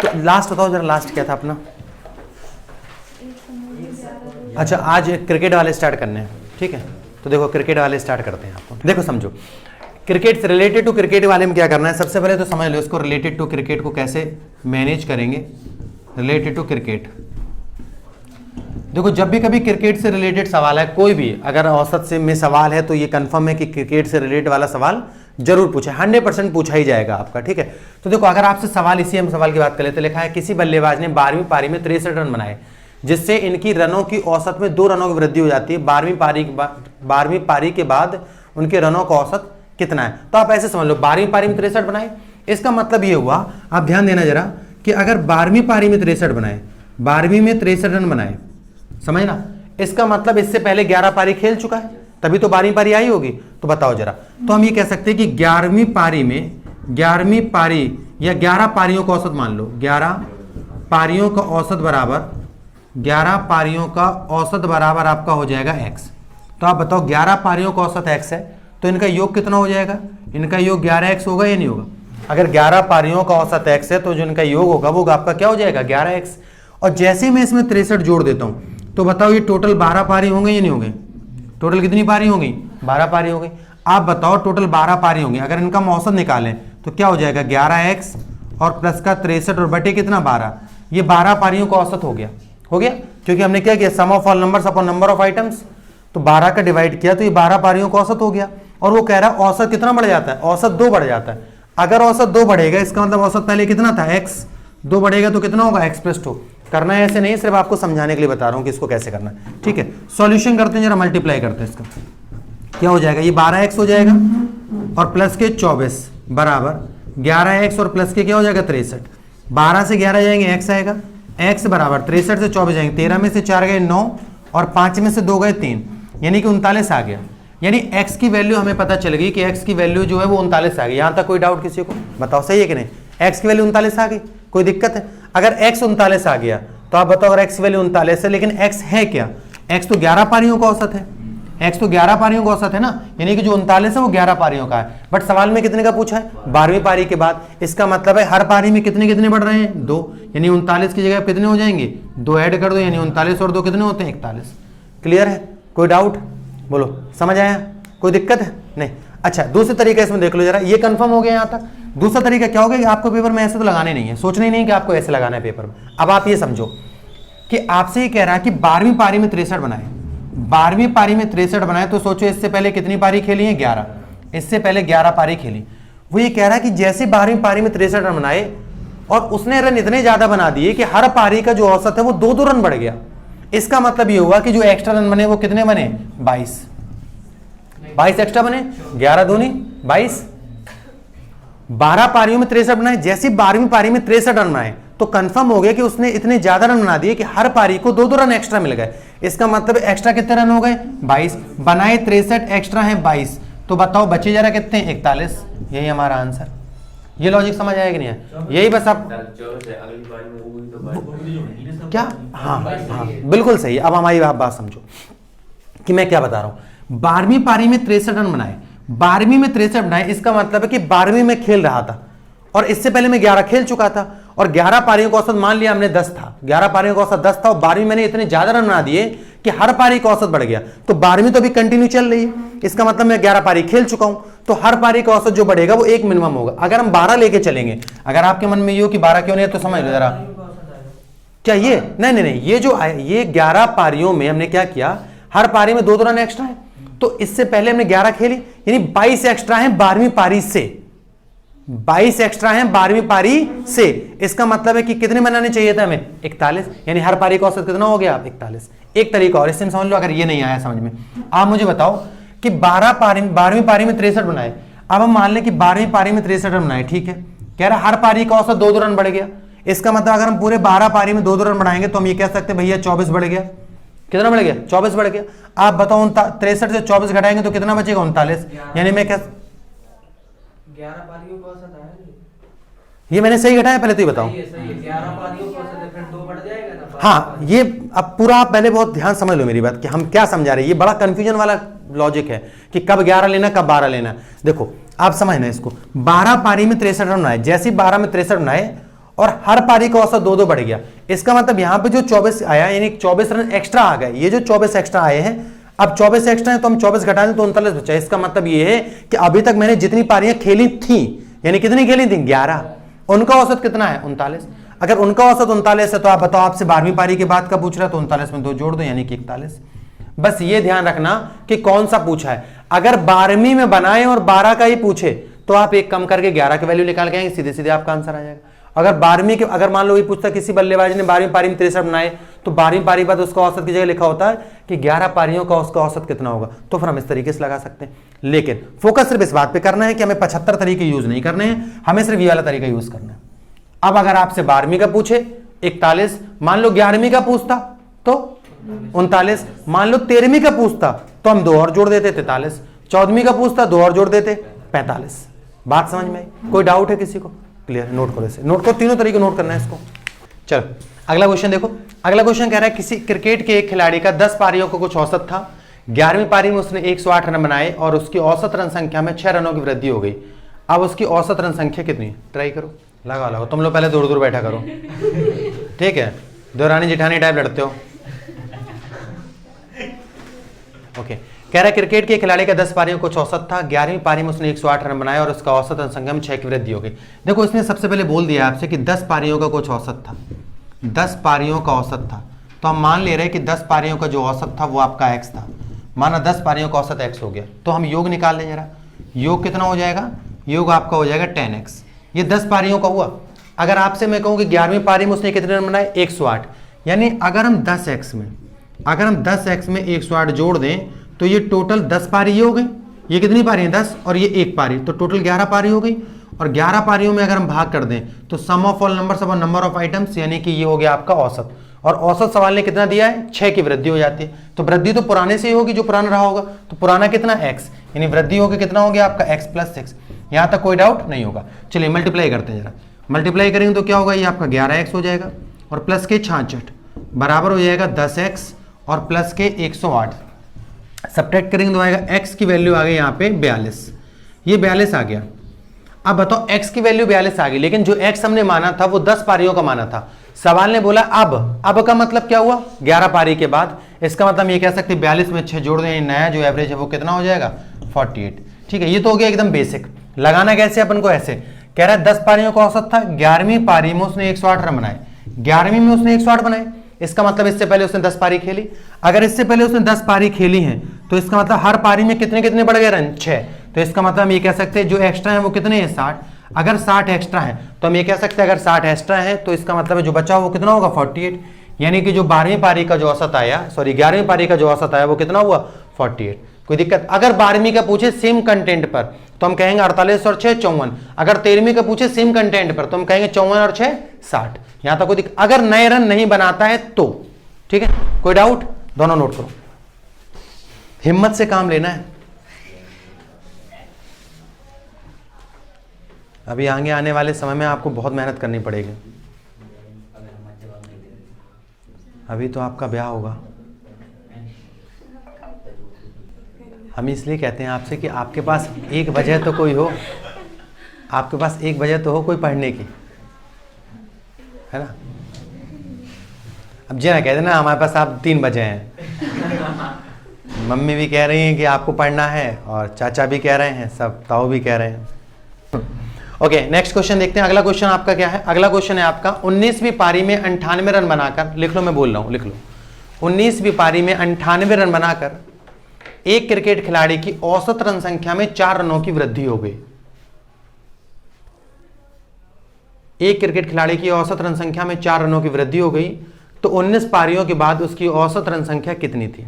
तो लास्ट बताओ जरा, लास्ट क्या था अपना? अच्छा, आज क्रिकेट वाले स्टार्ट करने हैं, ठीक है। तो देखो क्रिकेट वाले स्टार्ट करते हैं आपको। देखो समझो, क्रिकेट से रिलेटेड टू क्रिकेट वाले में क्या करना है, सबसे पहले तो समझ लो इसको, रिलेटेड टू क्रिकेट को कैसे मैनेज करेंगे। रिलेटेड टू क्रिकेट, देखो जब भी कभी क्रिकेट से रिलेटेड सवाल है, कोई भी अगर औसत से में सवाल है तो ये कंफर्म है कि क्रिकेट से रिलेटेड वाला सवाल जरूर पूछे, 100% पूछा ही जाएगा आपका, ठीक है। तो देखो अगर आपसे सवाल, इसी हम सवाल की बात कर लेते, लिखा है किसी बल्लेबाज ने 12वीं पारी में 63 रन बनाए जिससे इनकी रनों की औसत में 2 रनों की वृद्धि हो जाती है। 12वीं पारी के बाद उनके रनों का औसत कितना है। तो आप ऐसे समझ लो, 12वीं पारी में 63 बनाए, इसका मतलब ये हुआ, आप ध्यान देना जरा, कि अगर 12वीं पारी में 63 बनाए, 12वीं में 63 रन बनाए, समझ ना, इसका मतलब इससे पहले 11 पारी खेल चुका है, तभी तो 12वीं पारी आई होगी। तो बताओ जरा, तो हम ये कह सकते हैं कि 11वीं पारी में, 11वीं पारी या 11 पारियों का औसत मान लो, 11 पारियों का औसत बराबर, 11 पारियों का औसत बराबर आपका हो जाएगा x। तो आप बताओ 11 पारियों का औसत x है तो इनका योग कितना हो जाएगा, इनका योग 11x होगा या नहीं होगा। अगर 11 पारियों का औसत x है तो जो इनका योग होगा वो आपका क्या हो जाएगा, 11x। और जैसे मैं इसमें 63 जोड़ देता हूं तो बताओ ये टोटल 12 पारी होंगे या नहीं होंगे। टोटल कितनी पारी होंगी, 12 पारी होंगी। आप बताओ टोटल 12 पारी होंगी, अगर इनका औसत निकालें तो क्या हो जाएगा, 11x और प्लस का 63 और बटे कितना 12, ये 12 पारियों का औसत हो गया, क्योंकि हमने क्या किया, sum of all numbers upon number of items, तो 12 का डिवाइड किया तो ये 12 पारियों का औसत हो गया। और वो कह रहा है औसत कितना बढ़ जाता है, औसत 2 बढ़ जाता है। अगर औसत 2 बढ़ेगा इसका मतलब औसत पहले कितना था, x, 2 बढ़ेगा तो कितना होगा, x + 2। करना है ऐसे नहीं, सिर्फ आपको समझाने के लिए बता रहा हूं कि इसको कैसे करना है, ठीक है। सॉल्यूशन करते हैं जरा, मल्टीप्लाई करते हैं इसका, क्या हो जाएगा, ये 12x हो जाएगा और प्लस के 24 बराबर 11x और प्लस के क्या हो जाएगा 63। 12 से 11 जाएंगे x आएगा, x बराबर 63 से 24 जाएंगे, 13 में से 4 गए 9 और 5 में से 2 गए 3, यानी कि 39 आ गया। यानी x की वैल्यू हमें पता चल गई कि x की वैल्यू जो है वो 39 आ गई। यहां तक कोई डाउट किसी को, बताओ सही है कि नहीं, x की वैल्यू 39 आ गई, कोई दिक्कत है। अगर x 39 आ गया तो आप बताओ, अगर x की वैल्यू 39 है लेकिन x है क्या, x तो 11 पारियों का औसत है, x तो 11 पारियों का औसत है ना, यानी कि जो 39 है वो 11 पारियों का है। बट सवाल में कितने का पूछा है, 12वीं पारी के बाद। इसका मतलब है हर पारी में कितने कितने बढ़ रहे हैं, 2, यानी 39 की जगह कितने हो जाएंगे, 2 ऐड कर दो, यानी 39 और 2 कितने होते हैं, 41। क्लियर है, कोई डाउट बोलो, समझ आया, कोई दिक्कत है नहीं। अच्छा, दूसरे तरीके इसमें देख लो जरा, ये कंफर्म हो गया यहाँ तक। दूसरा तरीका क्या होगा कि आपको पेपर में ऐसे तो लगाने नहीं है, सोचना ही नहीं कि आपको ऐसे लगाना है पेपर में। अब आप ये समझो कि आपसे ये कह रहा है कि 12वीं पारी में 63 बनाए, 12वीं पारी में 63 बनाए, तो सोचो इससे पहले कितनी पारी खेली है, 11, इससे पहले 11 पारी खेली। वो ये कह रहा है कि जैसे 12वीं पारी में 63 रन बनाए और उसने रन इतने ज्यादा बना दिए कि हर पारी का जो औसत है वो 2-2 रन बढ़ गया। इसका मतलब ये हुआ कि जो एक्स्ट्रा रन बने वो कितने बने, 22 एक्स्ट्रा बने, 11 दूनी 22। 12 पारियों में 63 बनाए, जैसे 12वीं पारी में 63 रन बनाए तो कंफर्म हो गया कि उसने इतने ज्यादा रन बना दिए कि हर पारी को 2-2 रन एक्स्ट्रा मिल गए। इसका मतलब एक्स्ट्रा कितने रन हो गए, 22 बनाए, 63 एक्स्ट्रा है 22, तो बताओ बचे जरा कितने, 41। यही हमारा आंसर। ये लॉजिक समझ आया कि नहीं है, यही बस आप क्या, हाँ बिल्कुल सही। अब हमारी बात समझो कि मैं क्या बता रहा हूं। 12वीं पारी में 63 रन बनाए, 12वीं में 63 बनाए, इसका मतलब है कि 12वीं में खेल रहा था और इससे पहले मैं 11 खेल चुका था और 11 पारियों का औसत मान लिया हमने 10 था, 11 पारियों का औसत 10 था और 12वीं मैंने इतने ज्यादा रन बना दिए कि हर पारी का औसत बढ़ गया। तो 12वीं तो अभी कंटिन्यू चल रही है, इसका मतलब मैं 11 पारी खेल चुका हूं, तो हर पारी का औसत जो बढ़ेगा वो एक मिनिमम होगा। अगर हम 12 लेके चलेंगे, अगर आपके मन में ये हो कि 12 क्यों नहीं है तो समझ लो जरा, क्या ये नहीं, ये जो ये 11 पारियों में हमने क्या किया, हर पारी में 2-2 रन एक्स्ट्रा है, तो इससे पहले हमने 11 खेली, यानी 22 एक्स्ट्रा है 12वीं पारी से, 22 एक्स्ट्रा है 12वीं पारी से। इसका मतलब है कि कितने बनाने चाहिए थे हमें, 41, यानी हर पारी का औसत कितना हो गया, 41। एक तरीका और इससे समझ लो, अगर ये नहीं आया समझ में, आप मुझे बताओ कि 12वीं पारी में 63 बनाए। अब हम मान लें कि 12वीं पारी में 63 रन बनाए, ठीक है, कह रहा हर पारी का औसत 2-2 रन बढ़ गया। इसका मतलब अगर हम पूरे 12 पारी में 2-2 रन बढ़ाएंगे तो हम ये कह सकते हैं भैया 24 बढ़ गया। कितना बढ़ गया, 24 बढ़ गया। आप बताओ 63 से 24 घटाएंगे तो कितना बचेगा, 39, यानी मैं क्या 11 पारियों का औसत है, ये मैंने सही घटाया, पहले तो ये बताओ। 11 पारियों का औसत है, फिर 2 बढ़ जाएगा ना। हाँ, ये अब पूरा आप पहले बहुत ध्यान समझ लो मेरी बात कि हम क्या समझा रहे हैं। ये बड़ा कंफ्यूजन वाला लॉजिक है कि कब 11 लेना कब 12 लेना। देखो आप समझना इसको, 12 पारी में 63 रन बनाए, जैसे 12 में 63 बनाए और हर पारी का औसत 2-2 बढ़ गया। इसका मतलब यहां पे जो 24 आया यानी 24 रन एक्स्ट्रा आ गए। ये जो 24 एक्स्ट्रा आए हैं, अब 24 एक्स्ट्रा है तो हम 24 घटा दें तो 39 बचा। इसका मतलब ये है कि अभी तक मैंने जितनी पारियां खेली थी, यानी कितनी खेली थी 11, उनका औसत कितना है 39। अगर उनका औसत 39 है तो आप बताओ आपसे 12वीं पारी के बाद का पूछ रहा है, तो 39 में 2 जोड़ दो यानी कि 41। बस ये ध्यान रखना कि कौन सा पूछा है। अगर 12वीं में बनाए और 12 का ही पूछे तो आप एक कम करके 11 की वैल्यू निकाल के आएंगे, सीधे सीधे आपका आंसर आ जाएगा। अगर 12वीं के, अगर मान लो ये पूछता किसी बल्लेबाज ने 12वीं पारी में 63 बनाए, तो 12वीं पारी बाद उसका औसत की जगह लिखा होता है कि 11 पारियों का उसका औसत कितना होगा, तो फिर हम इस तरीके से लगा सकते हैं। लेकिन फोकस सिर्फ इस बात पे करना है कि हमें 75 तरीके यूज नहीं करने हैं, हमें सिर्फ ये वाला तरीका यूज करना है। अब अगर आपसे 12वीं का पूछे 41, मान लो 11वीं का पूछता तो 39, मान लो 13वीं का पूछता तो हम 2 और जोड़ देते 43, 14वीं का पूछता 2 और जोड़ देते 45। बात समझ में आई? कोई डाउट है किसी को? क्लियर? नोट करो इसे, नोट करो, तीनों तरीके नोट करना है इसको। चलो अगला क्वेश्चन देखो। अगला क्वेश्चन कह रहा है किसी क्रिकेट के एक खिलाड़ी का 10 पारियों का कुछ औसत था, 11वीं पारी में उसने 108 रन बनाए और उसकी औसत रन संख्या में 6 रनों की वृद्धि हो गई। अब उसकी औसत रन संख्या कितनी है? ट्राई करो, लगाओ, तुम लोग पहले दूर दूर बैठा करो, ठीक है? देवरानी जेठानी टाइप लड़ते हो। ओके, कह रहा है क्रिकेट के खिलाड़ी का 10 पारियों को कुछ औसत था, 11वीं पारी में उसने 108 रन बनाए और उसका औसत रन संख्या में 6 की वृद्धि हो गई। देखो इसने सबसे पहले बोल दिया आपसे कि 10 पारियों का कुछ औसत था, 10 पारियों का औसत था, तो हम मान ले रहे हैं कि 10 पारियों का जो औसत था वो आपका x था। माना 10 पारियों का औसत x हो गया, तो हम योग निकाल लें जरा। योग कितना हो जाएगा? योग आपका हो जाएगा 10x। ये 10 पारियों का हुआ। अगर आपसे मैं कहूँ कि 11वीं पारी में उसने कितने रन बनाए? 108, यानी अगर हम 10x में 108 जोड़ दें तो ये टोटल 10 पारी ये हो गई। ये कितनी पारी है? 10, और ये 1 पारी, तो टोटल 11 पारी हो गई। और 11 पारियों में अगर हम भाग कर दें तो sum of all numbers upon number of items, यानी कि ये हो गया आपका औसत। और औसत सवाल ने कितना दिया है? 6 की वृद्धि हो जाती है। तो वृद्धि तो पुराने से ही होगी जो पुराना रहा होगा, तो पुराना कितना? x, यानी वृद्धि होगी कितना हो गया आपका? x + 6। यहां तक कोई डाउट नहीं होगा। चलिए मल्टीप्लाई करते हैं जरा। मल्टीप्लाई करेंगे तो क्या होगा? ये आपका 11x हो जाएगा और प्लस के 66 बराबर हो जाएगा 10x और प्लस के 108। सब्ट्रैक्ट करेंगे तो आएगा x की वैल्यू आ गई यहाँ पे 42। ये 42 आ गया। अब बताओ x की वैल्यू 42 आ गई, लेकिन जो x हमने माना था वो 10 पारियों का माना था। सवाल ने बोला अब का मतलब क्या हुआ? 11 पारी के बाद। इसका मतलब ये कह सकते 42 में 6 जोड़ दें, नया जो एवरेज है वो कितना हो जाएगा? 48। ठीक है, ये तो हो गया एकदम बेसिक। लगाना कैसे अपन को? ऐसे कह रहा है 10 पारियों का औसत था, 11वीं पारी में उसने 108 रन बनाए, 11वीं में उसने 108 बनाए। इसका मतलब इससे पहले उसने 10 पारी खेली। अगर इससे पहले उसने 10 पारी खेली हैं तो इसका मतलब हर पारी में कितने कितने बढ़ गए रन? 6। तो इसका मतलब हम ये कह सकते हैं जो एक्स्ट्रा है वो कितने हैं? 60। अगर 60 एक्स्ट्रा है तो हम ये कह सकते हैं अगर 60 एक्स्ट्रा है तो इसका मतलब जो बचा वो कितना होगा? 48। यानी कि जो 12वीं पारी का जो औसत आया, 11वीं पारी का जो औसत आया वो कितना हुआ? 48। कोई दिक्कत? अगर 12वीं का पूछे सेम कंटेंट पर तो हम कहेंगे 48 और 6 54। अगर 13वीं का पूछे सेम कंटेंट पर तो हम कहेंगे 54 और 6 60। यहां तक कोई दिक्कत? अगर नए रन नहीं बनाता है तो ठीक है। कोई डाउट? दोनों नोट करो, हिम्मत से काम लेना है। अभी आगे आने वाले समय में आपको बहुत मेहनत करनी पड़ेगी। अभी तो आपका ब्याह होगा। हम इसलिए कहते हैं आपसे कि आपके पास एक वजह तो कोई हो, आपके पास एक वजह तो हो कोई पढ़ने की, है ना? अब जी ना कह देना हमारे पास आप 3 वजह हैं। मम्मी भी कह रही हैं कि आपको पढ़ना है और चाचा भी कह रहे हैं, सब ताऊ भी कह रहे हैं। ओके, नेक्स्ट क्वेश्चन देखते हैं। अगला क्वेश्चन आपका क्या है? अगला क्वेश्चन है आपका 19वीं पारी में 98 रन बनाकर, लिख लो, मैं बोल रहा हूं, लिख लो। 19वीं पारी में 98 रन बनाकर एक क्रिकेट खिलाड़ी की औसत रन संख्या में 4 रनों की वृद्धि हो गई। एक क्रिकेट खिलाड़ी की औसत रन संख्या में 4 रनों की वृद्धि हो गई, तो 19 पारियों के बाद उसकी औसत रन संख्या कितनी थी?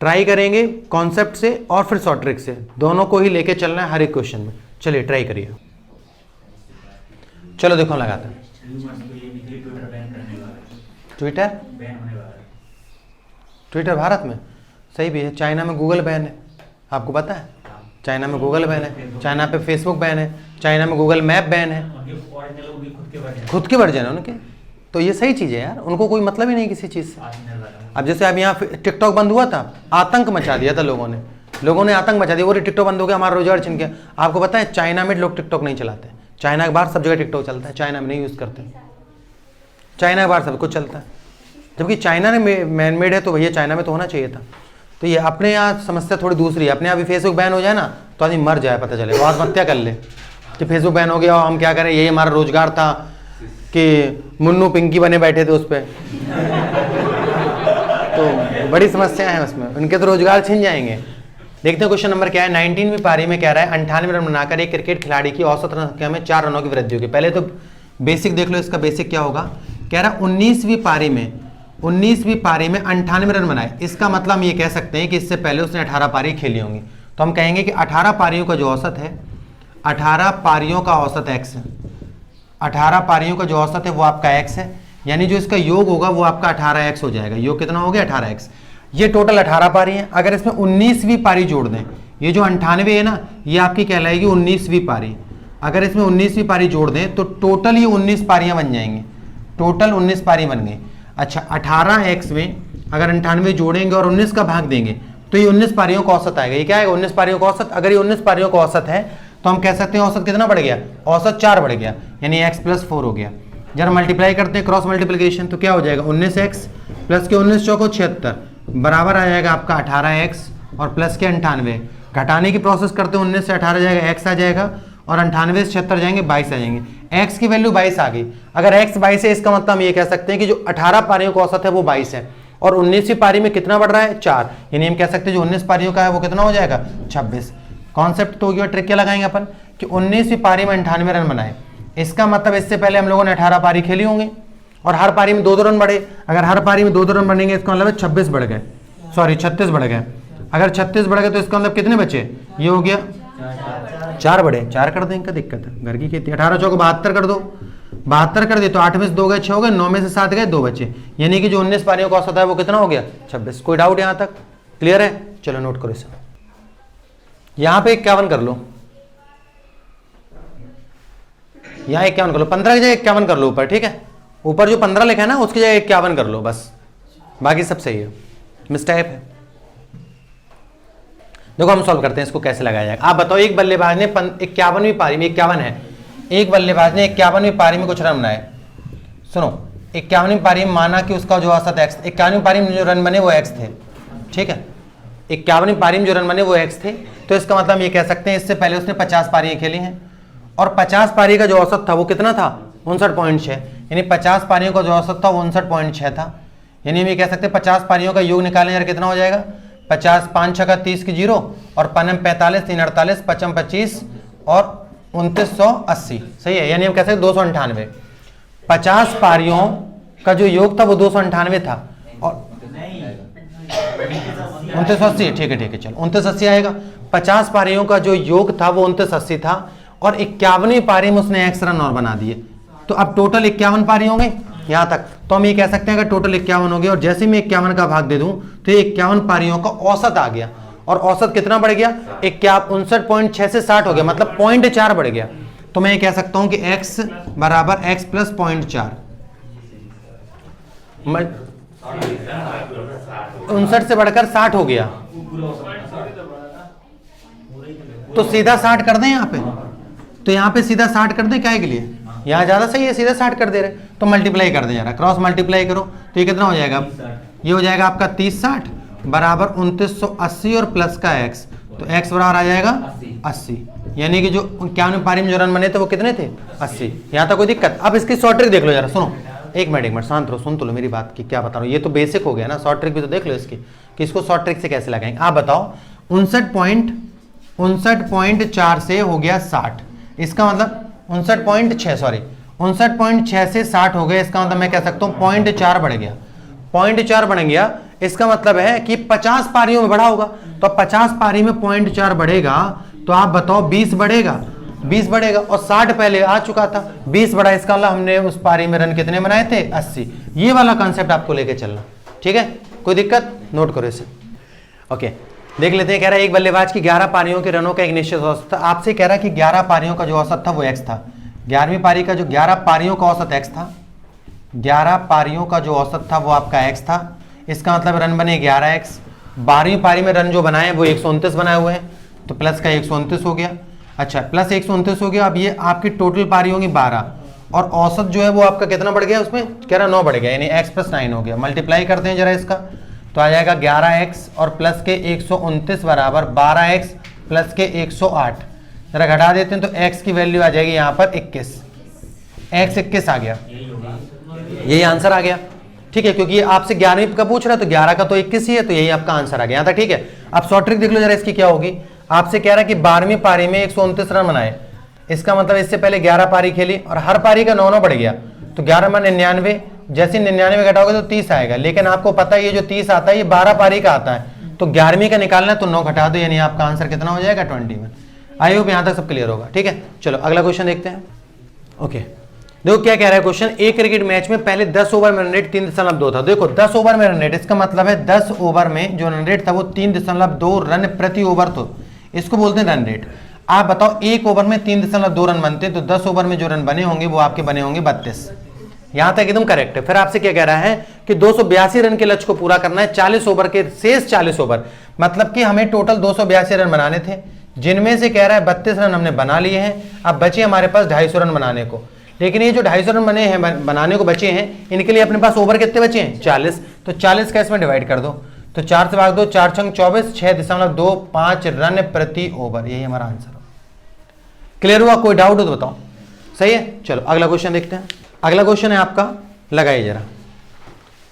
ट्राई करेंगे कॉन्सेप्ट से और फिर शॉर्ट ट्रिक से, दोनों को ही लेके चलना है हर एक क्वेश्चन में। चलिए ट्राई करिए। चलो देखो लगाते हैं। ट्विटर भारत में सही भी है। चाइना में गूगल बैन है, आपको पता है? चाइना में गूगल बैन है, चाइना पे फेसबुक बैन है, चाइना में गूगल मैप बैन है, खुद के वर्जन है उनके। तो ये सही चीज़ है यार, उनको कोई मतलब ही नहीं किसी चीज़ से। अब जैसे अब यहाँ टिकटॉक बंद हुआ था, आतंक मचा दिया था लोगों ने लोगों ने आतंक मचा दिया, वो टिकटॉक बंद हो गया, हमारा रोजगार छिन गया। आपको पता है चाइना में लोग टिकटॉक नहीं चलाते, चाइना के बाहर सब जगह टिकटॉक चलता है, चाइना में नहीं यूज़ करते, चाइना के बाहर सब कुछ चलता है। जबकि चाइना ने मैन मेड है तो भैया चाइना में तो होना चाहिए था। तो ये अपने यहाँ समस्या थोड़ी दूसरी है, अपने यहाँ भी फेसबुक बैन हो जाए ना तो आदमी मर जाए, पता चले, आत्महत्या कर ले कि फेसबुक बैन हो गया और हम क्या करें, यही हमारा रोजगार था कि मुन्नू पिंकी बने बैठे थे उस पर। तो बड़ी समस्या है उसमें, उनके तो रोजगार छिन जाएंगे। देखते हैं क्वेश्चन नंबर क्या है। 19वीं पारी में कह रहा है 98 रन बनाकर एक क्रिकेट खिलाड़ी की औसत रन संख्या में 4 रनों की वृद्धि होगी। पहले तो बेसिक देख लो, इसका बेसिक क्या होगा। कह रहा है 19वीं पारी में 98 रन बनाए, इसका मतलब हम ये कह सकते हैं कि इससे पहले उसने 18 पारी खेली होंगी। तो हम कहेंगे कि 18 पारियों का जो औसत है, 18 पारियों का औसत x है, 18 पारियों का जो औसत है वो आपका x है, यानी जो इसका योग होगा वो आपका 18x हो जाएगा। योग कितना हो गया 18x। ये टोटल 18 पारी है। अगर इसमें 19वीं पारी जोड़ दें, ये जो 98 है ना, ये आपकी कहलाएगी 19वीं पारी। अगर इसमें 19वीं पारी जोड़ दें तो टोटल ये 19 पारियां बन जाएंगी, टोटल 19 पारी बन गई। अच्छा 18x में अगर 98 जोड़ेंगे और 19 का भाग देंगे तो ये 19 पारियों का औसत आएगा। ये क्या आएगा 19 पारियों का औसत। अगर ये 19 पारियों का औसत है तो हम कह सकते हैं औसत कितना बढ़ गया, औसत 4 बढ़ गया, यानी x+4 हो गया। जरा मल्टीप्लाई करते हैं क्रॉस मल्टीप्लिकेशन, तो क्या हो जाएगा 19x प्लस के 19 चौको 76 बराबर आ जाएगा आपका 18x और प्लस के 98। घटाने की प्रोसेस करते हैं, 19 से 18 जाएगा x आ जाएगा और 98 से 76 जाएंगे 22 आ जाएंगे। x की वैल्यू 22 आ गई। अगर x 22 है इसका मतलब हम ये कह सकते हैं कि जो 18 पारियों का औसत है वो 22 है और 19वीं पारी में कितना बढ़ रहा है 4, यानी हम कह सकते हैं जो 19 पारियों का है वो कितना हो जाएगा 26। कॉन्सेप्ट तो होगी, ट्रिक क्या लगाएंगे अपन कि 19वीं पारी में 98 रन बनाए, इसका मतलब इससे पहले हम लोगों ने 18 पारी खेली होंगी और हर पारी में 2-2 रन बढ़े। अगर हर पारी में 2-2 रन बनेंगे इसका मतलब 26 बढ़ गए, सॉरी 36 बढ़ गए। अगर 36 बढ़ गए तो इसका मतलब कितने बचे, ये हो गया 4 बढ़े, 4 कर दें, क्या दिक्कत है, घर की खेती। 18 चौको 72 कर दो, 72 कर दे तो 8 में से 2 गए 6 हो गए, 9 में से 7 गए 2 बचे, यानी कि जो 19 पारियों का औसत है वो कितना हो गया 26। कोई डाउट यहाँ तक क्लियर है? चलो नोट करो इसे। यहाँ पे 51 कर लो, यहाँ 51 कर लो, 15 की जगह 51 कर लो ऊपर, ठीक है। ऊपर जो 15 लिखा है ना उसकी जगह 51 कर लो बस, बाकी सब सही है, मिसटाइप है। देखो हम सॉल्व करते हैं इसको कैसे लगाया जाएगा। आप बताओ, एक बल्लेबाज ने 51वीं पारी में 51 है, एक बल्लेबाज ने 51वीं पारी में कुछ रन बनाए। सुनो, 51वीं पारी में माना कि उसका जो औसत x, 51वीं पारी में जो रन बने वो x थे, ठीक है। 51वीं पारी में जो रन बने वो x थे, तो इसका मतलब हम ये कह सकते हैं इससे पहले उसने 50 पारियां खेली हैं और 50 पारी का जो औसत था वो कितना था 59.6, यानी 50 पारियों का जो औसत था वो 59.6 था। यानी हम ये कह सकते हैं 50 पारियों का योग निकालें यार, कितना हो जाएगा 50, 5 छक्का 30 की 0 और 5 45, 3 48, 55 25 और 2980, सही है। यानी हम कह सकते 298। 50 पारियों का जो योग था वो 298 था और 2980, ठीक है चलो 2980 आएगा। 50 पारियों का जो योग था वो 2980 था और 51वीं पारी में उसने x रन और बना दिए, तो अब टोटल 51 पारी होंगे यहाँ तक। तो हम ये कह सकते हैं अगर टोटल 51 हो गए और जैसे मैं 51 का भाग दे दूं तो ये 51 पारियों का औसत आ गया और औसत कितना बढ़ गया 59.6 से 60 हो गया, मतलब 0.4 बढ़ गया। तो मैं ये कह सकता हूं कि x बराबर x प्लस 0.4, 59 से बढ़कर 60 हो गया, तो सीधा 60 कर दें यहाँ पे, तो यहाँ पे सीधा 60 कर दें, क्या के लिए यहाँ ज्यादा सही है, सीधा 60 कर दे रहे। तो मल्टीप्लाई कर दें जरा, क्रॉस मल्टीप्लाई करो तो ये कितना हो जाएगा, ये हो जाएगा आपका 30/60 बराबर 2980 और प्लस का x, तो x बराबर आ जाएगा 80, यानी कि जो 51 पारी में जो रन बने थे वो कितने थे 80। यहाँ तक कोई दिक्कत? अब इसकी शॉर्ट ट्रिक देख लो जरा, सुनो एक मिनट शांत रहो, सुन तो लो मेरी बात की क्या बता रहा हूँ। ये तो बेसिक हो गया ना, शॉर्ट ट्रिक भी तो देख लो इसकी कि इसको शॉर्ट ट्रिक से कैसे लगाएंगे। आप बताओ 59.4 से हो गया 60, इसका मतलब 59.6 सॉरी 59.6 से 60 हो गया, इसका मतलब मैं कह सकता हूँ 0.4 बढ़ गया, 0.4 बढ़ गया। इसका मतलब है कि 50 पारियों में बढ़ा होगा, तो 50 पारी में 0.4 बढ़ेगा तो आप बताओ 20 बढ़ेगा, 20 बढ़ेगा और 60 पहले आ चुका था, 20 बढ़ा, इसका मतलब हमने उस पारी में रन कितने बनाए थे 80। ये वाला कंसेप्ट आपको लेके चलना, ठीक है, कोई दिक्कत? नोट करो इसे। ओके देख लेते हैं। कह रहा है एक बल्लेबाज की 11 पारियों के रनों का एक निश्चित औसत था। आपसे कह रहा है कि 11 पारियों का जो औसत था वो x था। 11वीं पारी का जो 11 पारियों का औसत x था, 11 पारियों का जो औसत था वो आपका x था। इसका मतलब रन बने 11x 12वीं पारी में रन जो बनाए वो 129 बनाए हुए हैं, तो प्लस का 129 हो गया। अच्छा, प्लस 129 हो गया। अब ये आपकी टोटल पारी होगी 12 और औसत जो है वो आपका कितना बढ़ गया, उसमें कह रहा 9 बढ़ गया, यानी x + 9 हो गया। मल्टीप्लाई करते हैं जरा इसका, तो आ जाएगा 11x और प्लस के 129 बराबर 12x प्लस के 108। जरा घटा देते हैं तो x की वैल्यू आ जाएगी यहाँ पर 21, x 21 आ गया, यही आंसर आ गया। ठीक है, क्योंकि ये आपसे 11वीं का पूछ रहा है तो 11 का तो 21 ही है, तो यही आपका आंसर आ गया। यहाँ तक ठीक है। अब शॉर्ट ट्रिक देख लो जरा इसकी क्या होगी। आपसे कह रहा है कि 12वीं पारी में 129 रन बनाए, इसका मतलब इससे पहले 11 पारी खेली और हर पारी का 9 बढ़ गया, तो 11 में 99, जैसे 99 घटाओगे तो 30 आएगा। लेकिन आपको पता है ये जो 30 आता है ये 12 पारी का आता है, तो 11वीं का निकालना है तो 9 घटा दो, यानी आपका आंसर कितना हो जाएगा 21। आई होप यहाँ तक सब क्लियर होगा। ठीक है, चलो अगला क्वेश्चन देखते हैं। ओके, देखो क्या कह रहा है क्वेश्चन। एक क्रिकेट मैच में पहले 10 ओवर में रन रेट 3.2 था। देखो 10 ओवर में रन रेट, इसका मतलब है 10 ओवर में जो रन रेट था वो 3.2 रन प्रति ओवर, तो इसको बोलते हैं रन रेट। आप बताओ एक ओवर में 3.2 रन बनते, तो 10 ओवर में जो रन बने होंगे वो आपके बने होंगे 32। यहां तक एकदम करेक्ट है। फिर आपसे क्या कह रहा है कि 282 रन के लक्ष्य को पूरा करना है 40 ओवर के शेष 40 ओवर, मतलब कि हमें टोटल 282 रन बनाने थे, जिनमें से कह रहा है 32 रन हमने बना लिए हैं। अब बचे हमारे पास 250 रन बनाने को, लेकिन ये जो 250 रन बने हैं बनाने को बचे हैं, इनके लिए अपने पास ओवर कितने बचे हैं 40, तो 40 का इसमें डिवाइड कर दो, तो 4 से भाग दो, 4 छंग 24, 6.25 रन प्रति ओवर, यही हमारा आंसर हो। क्लियर हुआ? कोई डाउट हो तो बताओ। सही है, चलो अगला क्वेश्चन देखते हैं। अगला क्वेश्चन है आपका, लगाइए जरा।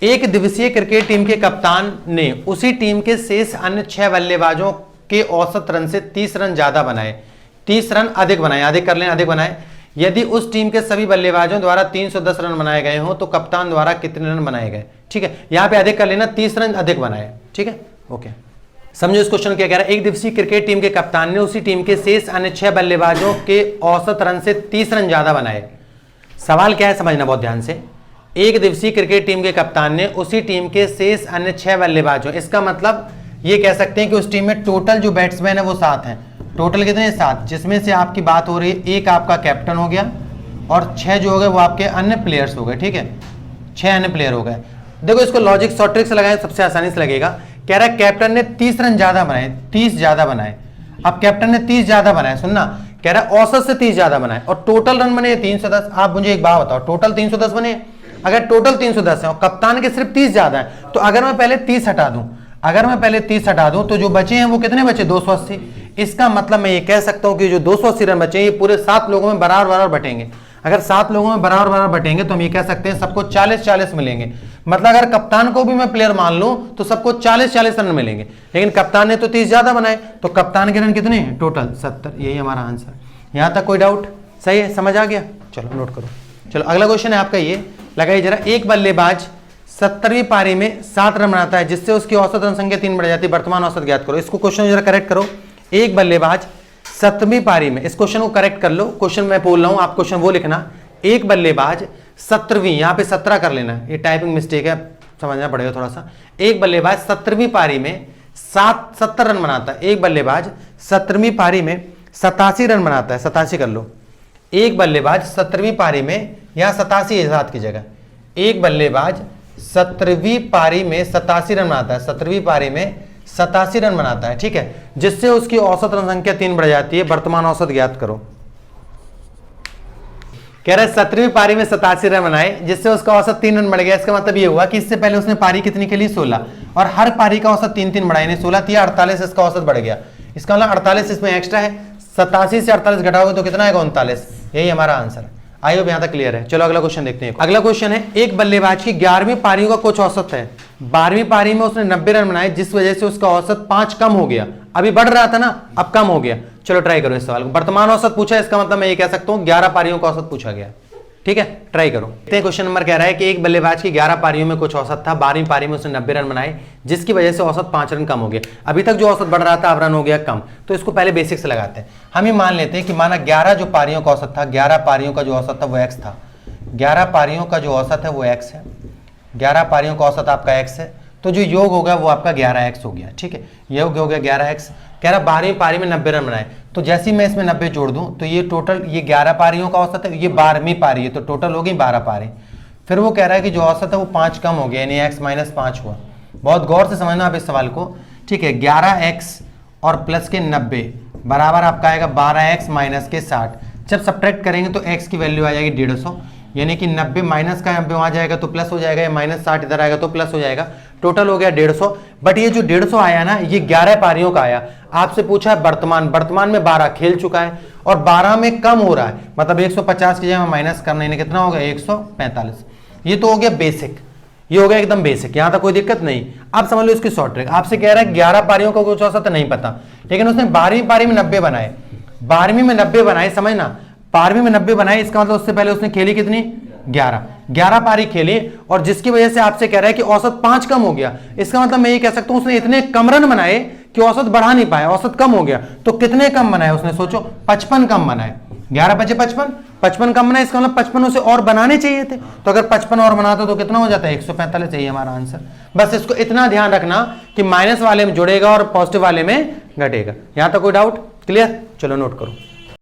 एक दिवसीय क्रिकेट टीम के कप्तान ने उसी टीम के शेष अन्य 6 बल्लेबाजों के औसत रन से 30 रन ज्यादा बनाए, 30 रन अधिक बनाए, अधिक कर लें, अधिक बनाए। यदि उस टीम के सभी बल्लेबाजों द्वारा 310 रन बनाए गए हो तो कप्तान द्वारा कितने रन बनाए गए। ठीक है, यहां पे अधिक कर लेना, 30 रन अधिक बनाए। ठीक है, ओके, समझो इस क्वेश्चन क्या कह रहा है। एक दिवसीय क्रिकेट टीम के कप्तान ने उसी टीम के शेष अन्य 6 बल्लेबाजों के औसत रन से 30 रन ज्यादा बनाए। सवाल क्या है समझना बहुत ध्यान से। एक दिवसीय क्रिकेट टीम के कप्तान ने उसी टीम के शेष अन्य 6 बल्लेबाजों, इसका मतलब ये कह सकते हैं कि उस टीम में टोटल जो बैट्समैन है वो 7 हैं। टोटल कितने हैं 7, जिसमें से आपकी बात हो रही है एक आपका कैप्टन हो गया और 6 जो हो गए वो आपके अन्य प्लेयर्स हो गए। ठीक है, 6 अन्य प्लेयर हो गए। देखो इसको लॉजिक शॉर्ट ट्रिक से लगाएं, सबसे आसानी से लगेगा। कह रहा है कैप्टन ने 30 रन ज्यादा बनाए, 30 ज्यादा बनाए। अब कैप्टन ने 30 ज्यादा बनाए, सुनना, कह रहा है औसत से 30 ज्यादा बनाए और टोटल रन बने 310। आप मुझे एक बात बताओ, टोटल 310 बने, अगर टोटल 310 है और कप्तान के सिर्फ 30 ज्यादा है, तो अगर मैं पहले 30 हटा दूं, अगर मैं पहले 30 हटा दूं तो जो बचे हैं वो कितने बचे 280। इसका मतलब मैं ये कह सकता हूं कि जो 280 रन बचे ये पूरे 7 लोगों में बराबर बराबर बटेंगे। अगर 7 लोगों में बराबर बराबर बटेंगे तो हम ये कह सकते हैं सबको 40-40 मिलेंगे। मतलब अगर कप्तान को भी मैं प्लेयर मान लूं तो सबको 40-40 रन मिलेंगे, लेकिन कप्तान ने तो 30 ज्यादा बनाए, तो कप्तान के रन कितने हैं टोटल 70, यही हमारा आंसर। यहां तक कोई डाउट? सही है, समझ आ गया? चलो नोट करो। चलो अगला क्वेश्चन है आपका, ये लगाइए जरा। एक बल्लेबाज 70वीं पारी में 7 रन बनाता है जिससे उसकी औसत रन संख्या 3 बढ़ जाती है, वर्तमान औसत ज्ञात करो। इसको क्वेश्चन जरा करेक्ट करो। एक बल्लेबाज 7वीं पारी में, इस क्वेश्चन को करेक्ट कर लो। क्वेश्चन मैं बोल रहा हूं, आप क्वेश्चन वो लिखना। एक बल्लेबाज 17वीं, यहां पे 17 कर लेना, ये टाइपिंग मिस्टेक है, समझना पड़ेगा थोड़ा सा। एक बल्लेबाज 17वीं पारी में 70 रन बनाता है। एक बल्लेबाज 17वीं पारी में 87 रन बनाता है, 87 कर लो। एक बल्लेबाज 17वीं पारी में, यहां 87 है 7 की जगह, एक बल्लेबाज 17वीं पारी में 87 रन बनाता है, 17वीं पारी में 87 रन बनाता है। ठीक है, जिससे उसकी औसत रन संख्या 3 बढ़ जाती है, वर्तमान औसत ज्ञात करो। कह रहा है 17वीं पारी में 87 रन बनाए जिससे उसका औसत 3 रन बढ़ गया। इसका मतलब ये हुआ कि इससे पहले उसने पारी कितनी खेली 16, और हर पारी का औसत 3-3 बढ़ाया, यानी 16 थी 48, इसका औसत बढ़ गया। इसका मतलब 48 इसमें एक्स्ट्रा है, 87 से 48 घटाओगे तो कितना आएगा 39, यही हमारा आंसर है। आई होप यहां तक क्लियर है। चलो अगला क्वेश्चन देखते हैं। अगला क्वेश्चन है, एक बल्लेबाज की 11वीं पारियों का कुछ औसत है। 12वीं पारी में उसने 90 रन बनाए जिस वजह से उसका औसत 5 कम हो गया। अभी बढ़ रहा था ना, अब कम हो गया। चलो ट्राई करो इस सवाल को। वर्तमान औसत पूछा, इसका मतलब मैं ये कह सकता हूं 11 पारियों का औसत पूछा गया। ठीक है, ट्राई करो। क्वेश्चन नंबर कह रहा है कि एक बल्लेबाज की 11 पारियों में कुछ औसत था, 12वीं पारी में उसने 90 रन बनाए जिसकी वजह से औसत 5 रन कम हो गया। अभी तक जो औसत बढ़ रहा था अब रन हो गया कम, तो इसको पहले बेसिक से लगाते हैं। हम ही मान लेते हैं कि माना 11 जो पारियों का औसत था, 11 पारियों का जो औसत था वो x था। 11 पारियों का जो औसत है वो x है, 11 पारियों का औसत आपका x है, तो जो योग होगा वो आपका 11x हो गया। ठीक है, योग हो गया 11x। कह रहा 12वीं पारी में 90 रन बनाए, तो जैसे ही मैं इसमें 90 जोड़ दूं तो ये टोटल, ये 11 पारियों का औसत है, ये 12वीं पारी है, तो टोटल होगी 12 पारी। फिर वो कह रहा है कि जो औसत है वो 5 कम हो गया, यानी x - 5 हुआ। बहुत गौर से समझना आप इस सवाल को ठीक है, 11x और प्लस के 90 बराबर आपका आएगा 12x माइनस के 60। जब सब्ट्रैक्ट करेंगे तो x की वैल्यू आ जाएगी 150, यानी कि 90 माइनस का 90 वहां जाएगा तो प्लस हो जाएगा, माइनस 60 इधर आएगा तो प्लस हो जाएगा, टोटल हो गया 150। बट ये जो 150 आया ना, ये 11 पारियों का आया। आपसे पूछा है वर्तमान में 12 खेल चुका है और 12 में कम हो रहा है, मतलब 150 की जगह माइनस करना, इन्हें कितना हो गया 145। ये तो हो गया बेसिक, ये हो गया एकदम बेसिक, यहां तक कोई दिक्कत नहीं। अब समझ लो इसकी शॉर्ट ट्रिक। आपसे कह रहा है 11 पारियों का कुछ औसत नहीं पता, लेकिन उसने 12वीं पारी में 90 बनाए, 12वीं में 90 बनाए, समझना 12वीं में 90 बनाए, इसका मतलब उससे पहले उसने खेली कितनी 11 पारी खेली, और जिसकी वजह से आपसे कह रहा है कि औसत 5 कम हो गया। इसका मतलब मैं ये कह सकता हूं उसने इतने कम रन बनाए कि औसत बढ़ा नहीं पाया, औसत कम हो गया। तो कितने कम बनाए उसने, सोचो 55 कम बनाए, 11 बचे 55 कम बनाए, इसका मतलब 55 उसे और बनाने चाहिए थे। तो अगर 55 और बनाता तो कितना हो जाता है 145, चाहिए हमारा आंसर। बस इसको इतना ध्यान रखना कि माइनस वाले में जुड़ेगा और पॉजिटिव वाले में घटेगा। यहां तक कोई डाउट? क्लियर? चलो नोट करो।